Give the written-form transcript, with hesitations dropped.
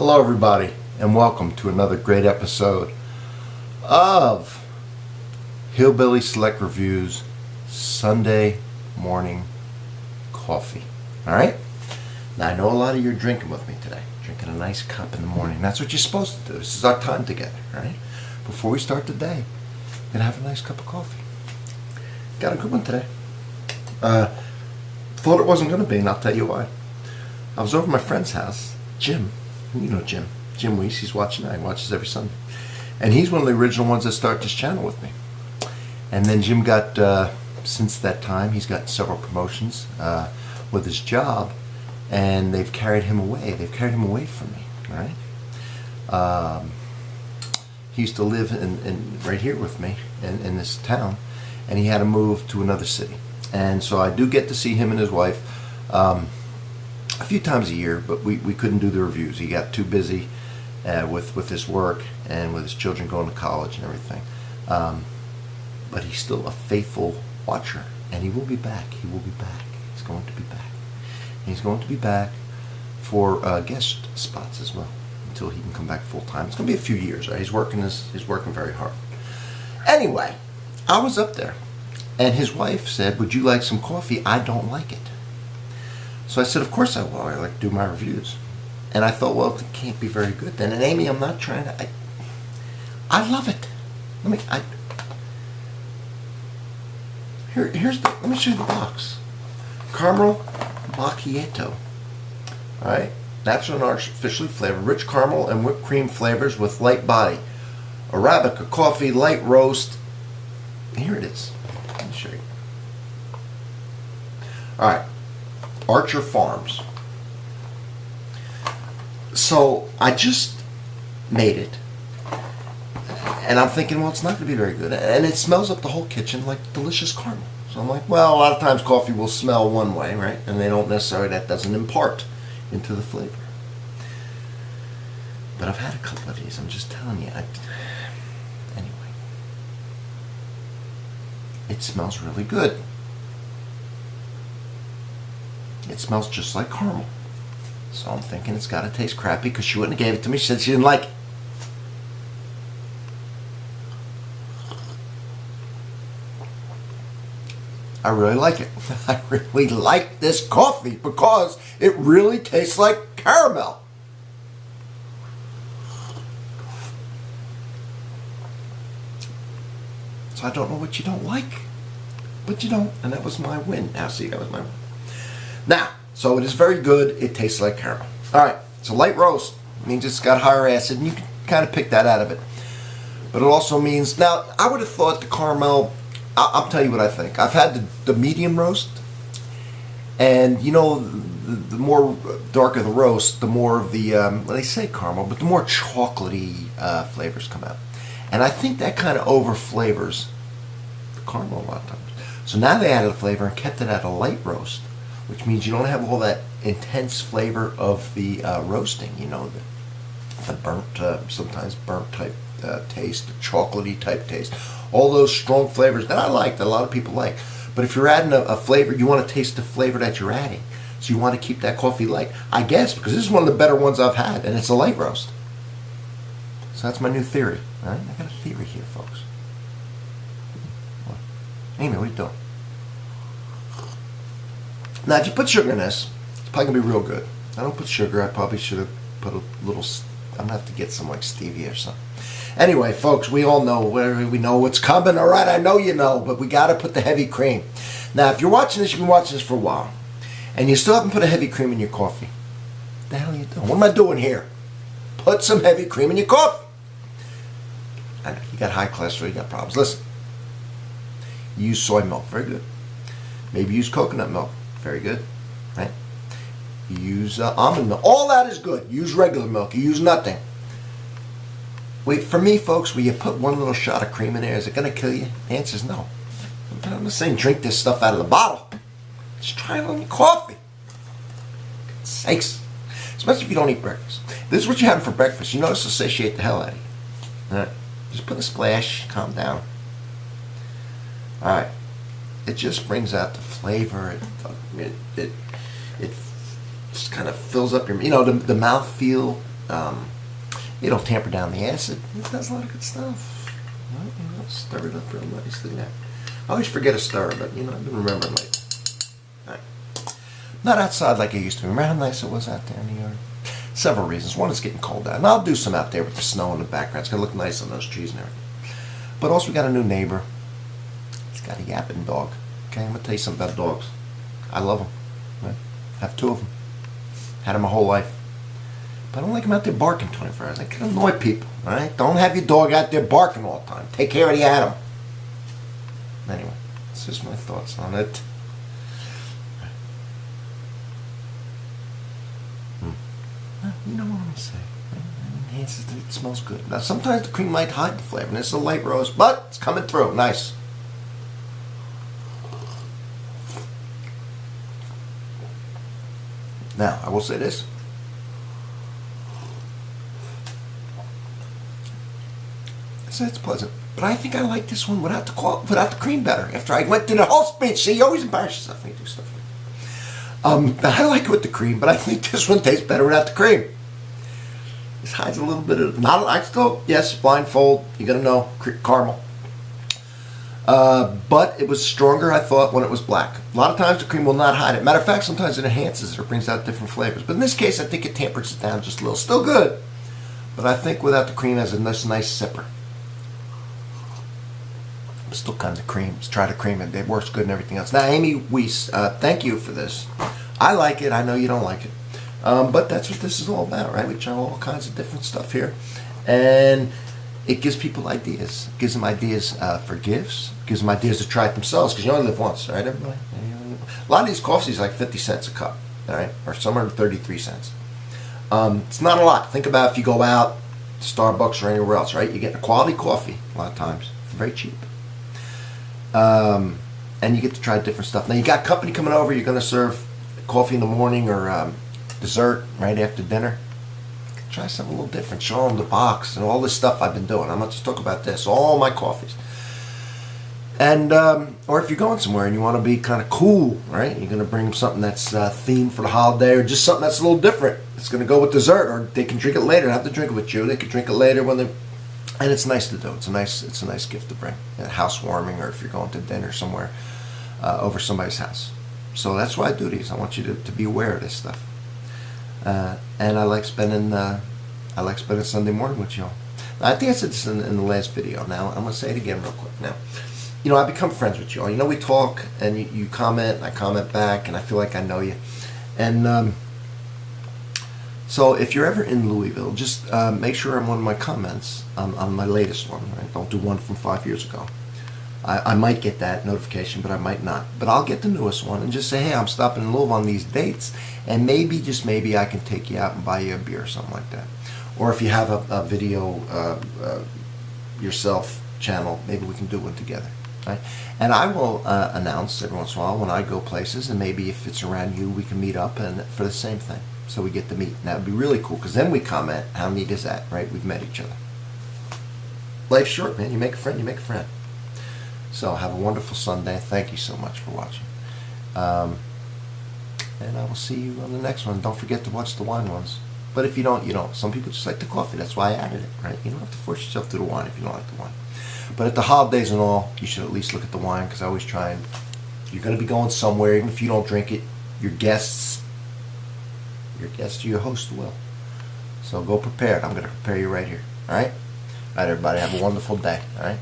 Hello everybody, and welcome to another great episode of Hillbilly Select Reviews Sunday Morning Coffee. Alright? Now I know a lot of you are drinking with me today. Drinking a nice cup in the morning. That's what you're supposed to do. This is our time together, alright? Before we start the day, we're going to have a nice cup of coffee. Got a good one today. Thought it wasn't going to be, and I'll tell you why. I was over at my friend's house, Jim. You know Jim Weiss. He's watching now. He watches every Sunday. And he's one of the original ones that started this channel with me. And then Jim got, since that time, he's got several promotions with his job, and they've carried him away. They've carried him away from me, right? He used to live in right here with me in this town, and he had to move to another city. And so I do get to see him and his wife a few times a year, but we couldn't do the reviews. He got too busy with his work and with his children going to college and everything. But he's still a faithful watcher, and he will be back. He will be back. He's going to be back. He's going to be back for guest spots as well until he can come back full time. It's going to be a few years. Right? He's working very hard. Anyway, I was up there, and his wife said, "Would you like some coffee? I don't like it." So I said, "Of course I will. I like to do my reviews." And I thought, well, it can't be very good then. And Amy, I'm not trying to. I love it. Let me show you the box. Caramel Macchiato. All right, natural and artificially flavored, rich caramel and whipped cream flavors with light body. Arabica coffee, light roast. Here it is. Let me show you. All right. Archer Farms. So I just made it, and I'm thinking, well, it's not going to be very good, and it smells up the whole kitchen like delicious caramel. So I'm like, well, a lot of times coffee will smell one way, right? And they don't necessarily, that doesn't impart into the flavor. But I've had a couple of these. I'm just telling you. Anyway, it smells really good. It smells just like caramel. So I'm thinking it's got to taste crappy because she wouldn't have gave it to me. She said she didn't like it. I really like it. I really like this coffee because it really tastes like caramel. So I don't know what you don't like. But you don't. And that was my win. Now see, that was my win. Now, so it is very good. It tastes like caramel. All right, it's a light roast. It means it's got higher acid, and you can kind of pick that out of it. But it also means, now, I would have thought the caramel, I'll tell you what I think. I've had the medium roast, and you know, the more darker the roast, the more of the, well, they say caramel, but the more chocolatey flavors come out. And I think that kind of over-flavors the caramel a lot of times. So now they added a flavor and kept it at a light roast, which means you don't have all that intense flavor of the roasting, you know, the burnt, sometimes burnt type taste, the chocolatey type taste, all those strong flavors that I like, that a lot of people like. But if you're adding a flavor, you want to taste the flavor that you're adding. So you want to keep that coffee light, I guess, because this is one of the better ones I've had, and it's a light roast. So that's my new theory. All right, I got a theory here, folks. What? Amy, what are you doing? Now, if you put sugar in this, it's probably going to be real good. I don't put sugar. I probably should have put a little, I'm going to have to get some like stevia or something. Anyway, folks, we all know, we know what's coming. All right, I know you know, but we got to put the heavy cream. Now, if you're watching this, you've been watching this for a while, and you still haven't put a heavy cream in your coffee. What the hell are you doing? What am I doing here? Put some heavy cream in your coffee. I know, you got high cholesterol, you got problems. Listen, you use soy milk, very good. Maybe use coconut milk. Very good, right? You use almond milk. All that is good. Use regular milk. You use nothing. Wait, for me, folks, will you put one little shot of cream in there? Is it going to kill you? The answer is no. I'm not saying drink this stuff out of the bottle. Just try it on your coffee. For sakes. Especially if you don't eat breakfast. This is what you're having for breakfast. You notice it'll satiate the hell out of you. All right. Just put a splash. Calm down. All right. It just brings out the flavor. It just kind of fills up your, you know, the mouthfeel It'll tamper down the acid. It does a lot of good stuff. Right? Stir it up real nicely there. I always forget to stir, but I've been remembering lately. All right. Not outside like it used to be. Remember how nice it was out there in the yard? Several reasons. One, it's getting cold out. And I'll do some out there with the snow in the background. It's going to look nice on those trees and everything. But also we got a new neighbor. He's got a yapping dog. Okay, I'm going to tell you something about dogs. I love them. Right? I have 2 of them. Had them my whole life. But I don't like them out there barking 24 hours. They can annoy people. All right? Don't have your dog out there barking all the time. Take care of the animal. Anyway, it's just my thoughts on it. You know what I'm going to say. It enhances it. It smells good. Now, sometimes the cream might hide the flavor. And it's a light roast, but it's coming through. Nice. Now, I will say this. It's pleasant. But I think I like this one without the cream better. After I went through the whole speech. See, you always embarrass yourself when you do stuff like that. I like it with the cream, but I think this one tastes better without the cream. This hides a little bit of, yes, blindfold, you gotta know, caramel. But it was stronger, I thought, when it was black. A lot of times the cream will not hide it. Matter of fact, sometimes it enhances it or brings out different flavors. But in this case, I think it tempers it down just a little. Still good, but I think without the cream, it has a nice sipper. Still kinds of creams. Try the cream. It works good and everything else. Now, Amy Weiss, thank you for this. I like it. I know you don't like it. But that's what this is all about, right? We try all kinds of different stuff here. And it gives people ideas. It gives them ideas for gifts. It gives them ideas to try it themselves, because you only live once, right, everybody? A lot of these coffees are like 50 cents a cup, all right? Or somewhere to 33 cents. It's not a lot. Think about if you go out to Starbucks or anywhere else, right? You get a quality coffee a lot of times. It's very cheap. And you get to try different stuff. Now you got company coming over. You're going to serve coffee in the morning or dessert right after dinner. Try something a little different. Show them the box and all this stuff I've been doing. I'm not just talking about this. All my coffees. And or if you're going somewhere and you want to be kind of cool, right? You're going to bring them something that's themed for the holiday, or just something that's a little different. It's going to go with dessert, or they can drink it later. They don't have to drink it with you. They can drink it later when they. And it's nice to do. It's a nice gift to bring. Housewarming, or if you're going to dinner somewhere over somebody's house. So that's why I do these. I want you to be aware of this stuff. And I like spending Sunday morning with y'all. I think I said this in the last video. Now I'm gonna say it again real quick. Now, I become friends with y'all. We talk and you comment, and I comment back, and I feel like I know you. And so if you're ever in Louisville, just make sure I'm one of my comments on my latest one. Right? Don't do one from 5 years ago. I might get that notification, but I might not. But I'll get the newest one and just say, hey, I'm stopping in Louisville on these dates, and maybe, just maybe, I can take you out and buy you a beer or something like that. Or if you have a video yourself channel, maybe we can do one together. Right? And I will announce every once in a while when I go places, and maybe if it's around you, we can meet up and for the same thing. So we get to meet. And that would be really cool, because then we comment, how neat is that, right? We've met each other. Life's short, man. You make a friend, you make a friend. So have a wonderful Sunday. Thank you so much for watching. And I will see you on the next one. Don't forget to watch the wine ones. But if you don't, you don't. Some people just like the coffee. That's why I added it, right? You don't have to force yourself to the wine if you don't like the wine. But at the holidays and all, you should at least look at the wine, because I always try and, you're going to be going somewhere, even if you don't drink it, your guests or your host will. So go prepared. I'm going to prepare you right here. All right? All right, everybody. Have a wonderful day. All right?